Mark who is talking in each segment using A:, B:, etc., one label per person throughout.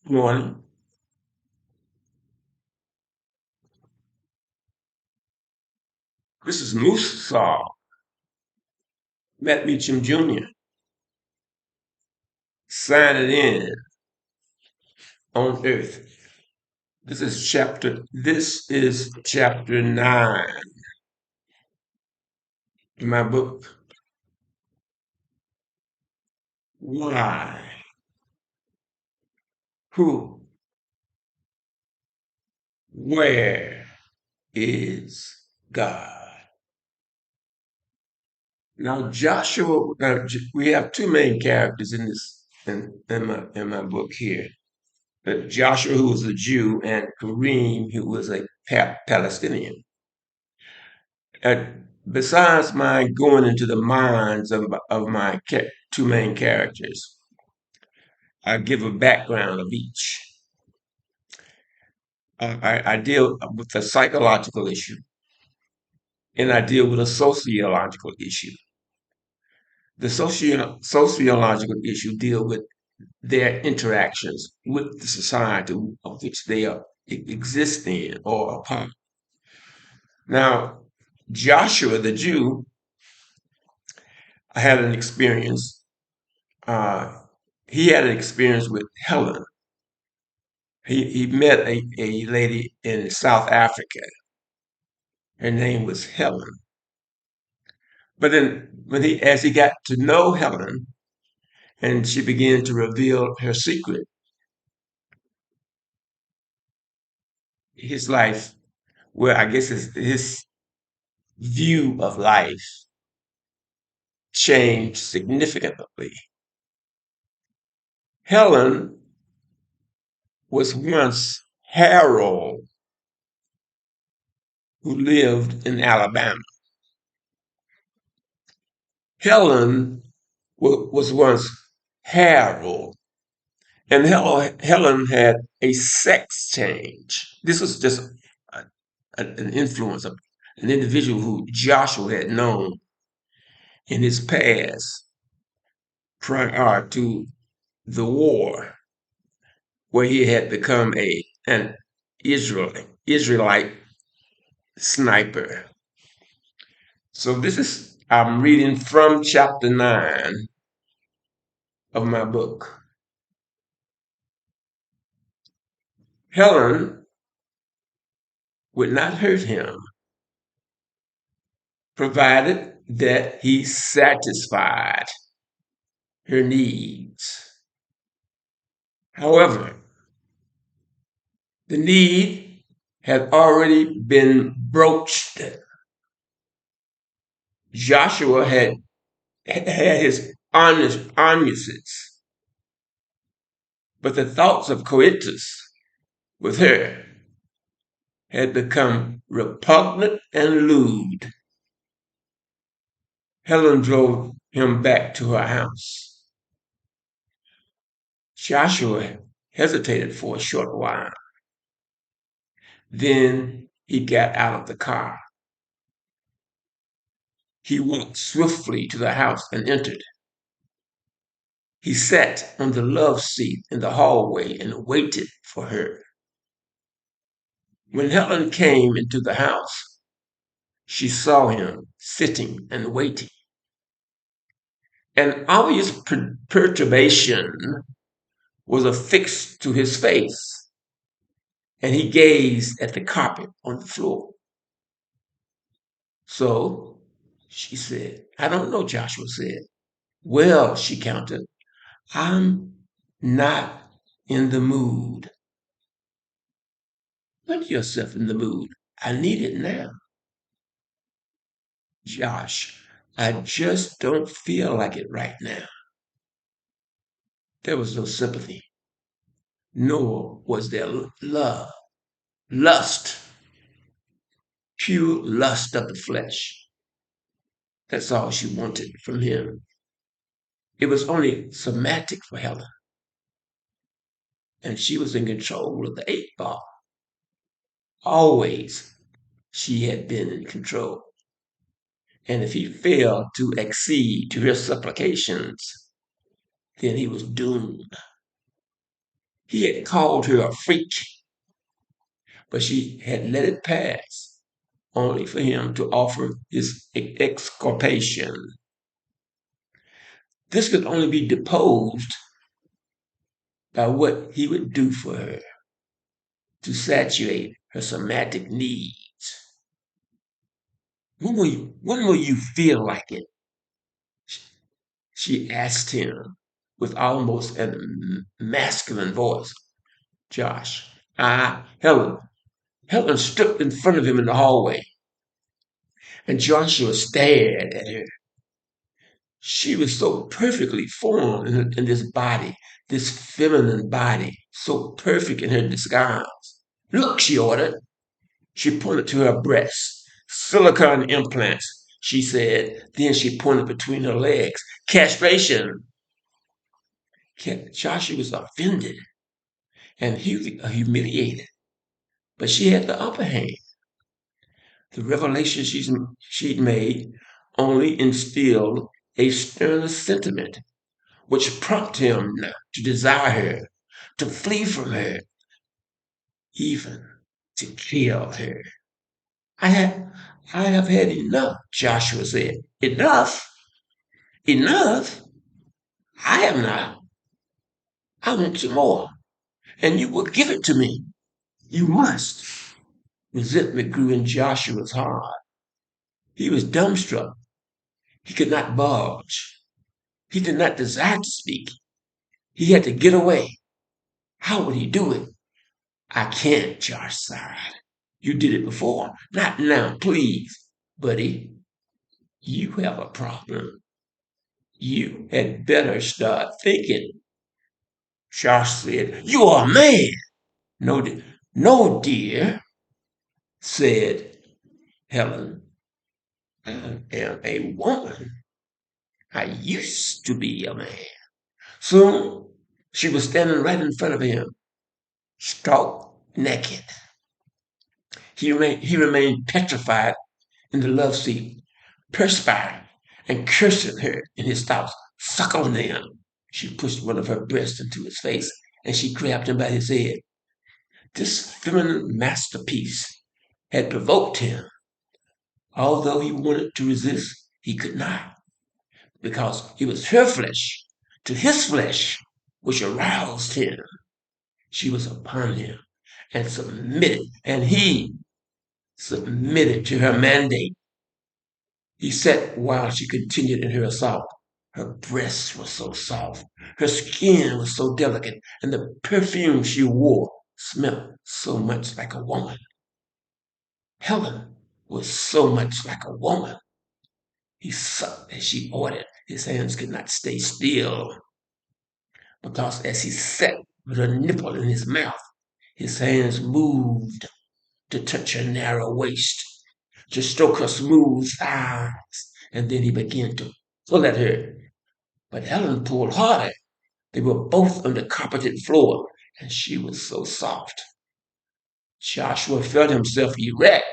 A: Morning. This is MUSAU, Matt Jr., signing in on Earth. This is chapter 9 in my book. Why? Who? Where is God? Now Joshua, we have two main characters in this in my book here. Joshua, who was a Jew, and Kareem, who was a Palestinian. Besides my going into the minds of my two main characters, I give a background of each. I deal with the psychological issue, and I deal with a sociological issue. The sociological issue deal with their interactions with the society of which they are exist in or a part. Now, Joshua the Jew, I had an experience. Uh, he had an experience with Helen. He met a lady in South Africa. Her name was Helen. But then as he got to know Helen and she began to reveal her secret, his life, well, I guess his view of life changed significantly. Helen was once Harold, who lived in Alabama. Helen was once Harold, and Helen had a sex change. This was just an influence of an individual who Joshua had known in his past prior to the war, where he had become an Israelite sniper. So I'm reading from chapter 9 of my book. Helen would not hurt him, provided that he satisfied her needs. However, the need had already been broached. Joshua had his honest, but the thoughts of coitus with her had become repugnant and lewd. Helen drove him back to her house. Joshua hesitated for a short while. Then he got out of the car. He walked swiftly to the house and entered. He sat on the love seat in the hallway and waited for her. When Helen came into the house, she saw him sitting and waiting. An obvious perturbation was affixed to his face, and he gazed at the carpet on the floor. So she said, I don't know, Joshua said. Well, she countered, I'm not in the mood. Put yourself in the mood. I need it now. Josh, I just don't feel like it right now. There was no sympathy, nor was there love. Lust, pure lust of the flesh. That's all she wanted from him. It was only somatic for Helen, and she was in control of the 8 ball. Always she had been in control. And if he failed to accede to her supplications, then he was doomed. He had called her a freak, but she had let it pass, only for him to offer his exculpation. This could only be deposed by what he would do for her to saturate her somatic needs. When will you feel like it? She asked him with almost a masculine voice. Josh. Helen. Helen stood in front of him in the hallway, and Joshua stared at her. She was so perfectly formed in this body, this feminine body, so perfect in her disguise. Look, she ordered. She pointed to her breasts. Silicone implants, she said. Then she pointed between her legs. Castration. Joshua was offended and humiliated, but she had the upper hand. The revelation she'd made only instilled a sterner sentiment, which prompted him to desire her, to flee from her, even to kill her. I have, I have had enough, Joshua said. Enough? Enough? I have not. I want some more, and you will give it to me. You must. Resentment grew in Joshua's heart. He was dumbstruck. He could not budge. He did not desire to speak. He had to get away. How would he do it? I can't, Josh sighed. You did it before. Not now, please. Buddy, you have a problem. You had better start thinking. Josh said, You are a man. No, dear, said Helen. I am a woman. I used to be a man. Soon she was standing right in front of him, stark naked. He remained petrified in the love seat, perspiring and cursing her in his thoughts. Suckle them. She pushed one of her breasts into his face and she grabbed him by his head. This feminine masterpiece had provoked him. Although he wanted to resist, he could not, because it was her flesh to his flesh which aroused him. She was upon him and he submitted to her mandate. He sat while she continued in her assault. Her breasts were so soft, her skin was so delicate, and the perfume she wore smelled so much like a woman. Helen was so much like a woman. He sucked as she ordered. His hands could not stay still, because as he sat with her nipple in his mouth, his hands moved to touch her narrow waist, to stroke her smooth thighs, and then he began to pull at her. But Helen pulled harder. They were both on the carpeted floor, and she was so soft. Joshua felt himself erect,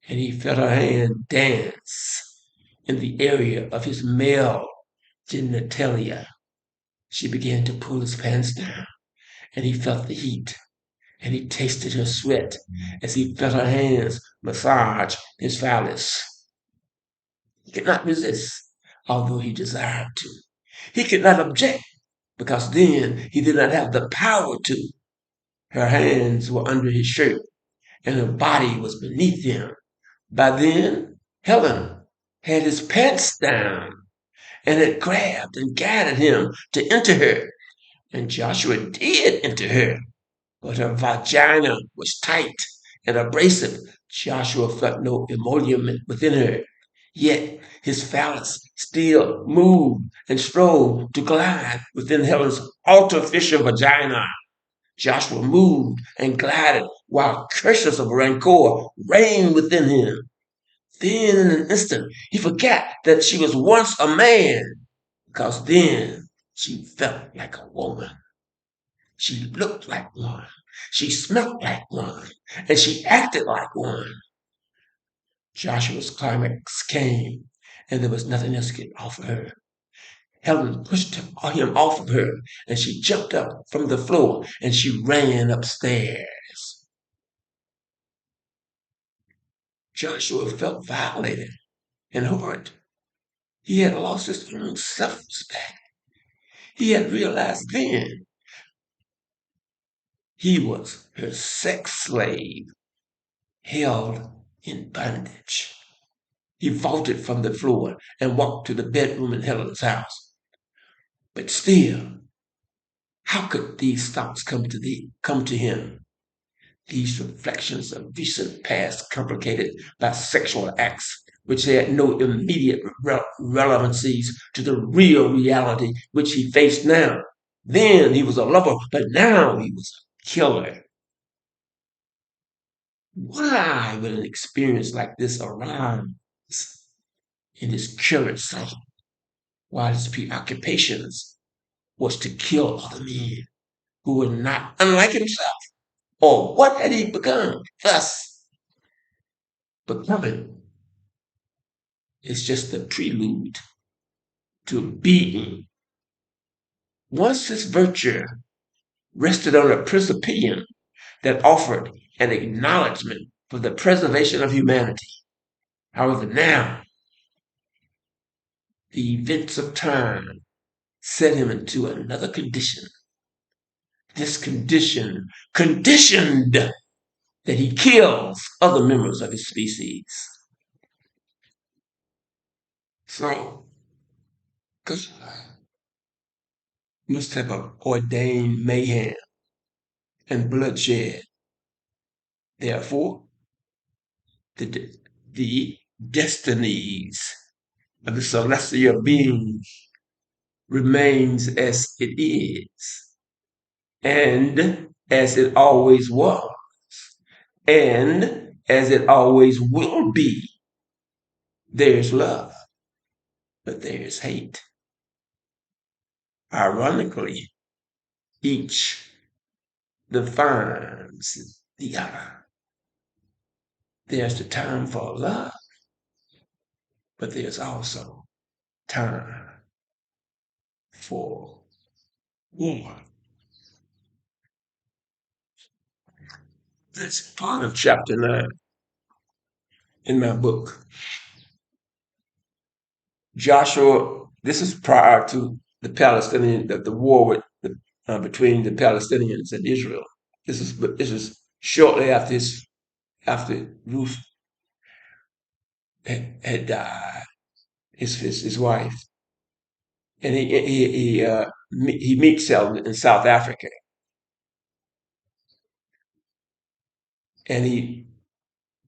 A: and he felt her hand dance in the area of his male genitalia. She began to pull his pants down, and he felt the heat, and he tasted her sweat as he felt her hands massage his phallus. He could not resist, although he desired to. He could not object, because then he did not have the power to. Her hands were under his shirt, and her body was beneath him. By then, Helen had his pants down and had grabbed and guided him to enter her. And Joshua did enter her, but her vagina was tight and abrasive. Joshua felt no emolument within her. Yet his phallus still moved and strove to glide within Helen's artificial vagina. Joshua moved and glided while curses of rancor reigned within him. Then in an instant he forgot that she was once a man, because then she felt like a woman. She looked like one. She smelled like one. And she acted like one. Joshua's climax came, and there was nothing else he could offer her. Helen pushed him off of her, and she jumped up from the floor and she ran upstairs. Joshua felt violated and hurt. He had lost his own self-respect. He had realized then he was her sex slave, held in bondage. He vaulted from the floor and walked to the bedroom in Helen's house. But still, how could these thoughts come to him? These reflections of recent past complicated by sexual acts which had no immediate relevancies to the real reality which he faced now. Then he was a lover, but now he was a killer. Why would an experience like this arise in his current self, while his preoccupations was to kill other men who were not unlike himself? Or what had he become? Thus, becoming is just the prelude to being. Once this virtue rested on a principium that offered an acknowledgement for the preservation of humanity. However, now the events of time set him into another condition. This condition conditioned that he kills other members of his species. So, God must have ordained mayhem and bloodshed. Therefore, the destinies of the celestial beings remains as it is, and as it always was, and as it always will be. There's love, but there's hate. Ironically, each defines the other. There's the time for love, but there's also time for war. That's part of chapter 9 in my book. Joshua, this is prior to the war between the Palestinians and Israel. This is shortly after Ruth had died, his wife, and he meets her in South Africa, and he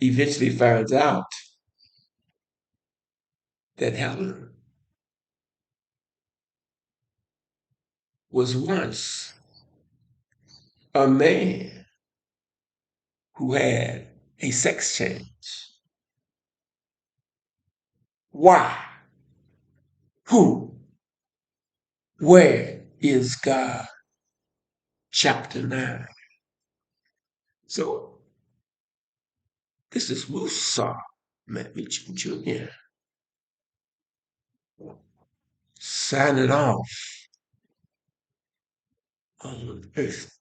A: eventually finds out that Helen was once a man who had a sex change. Why? Who? Where is God? Chapter 9. So this is MUSAU, MattmeachamJR, signing off on Earth.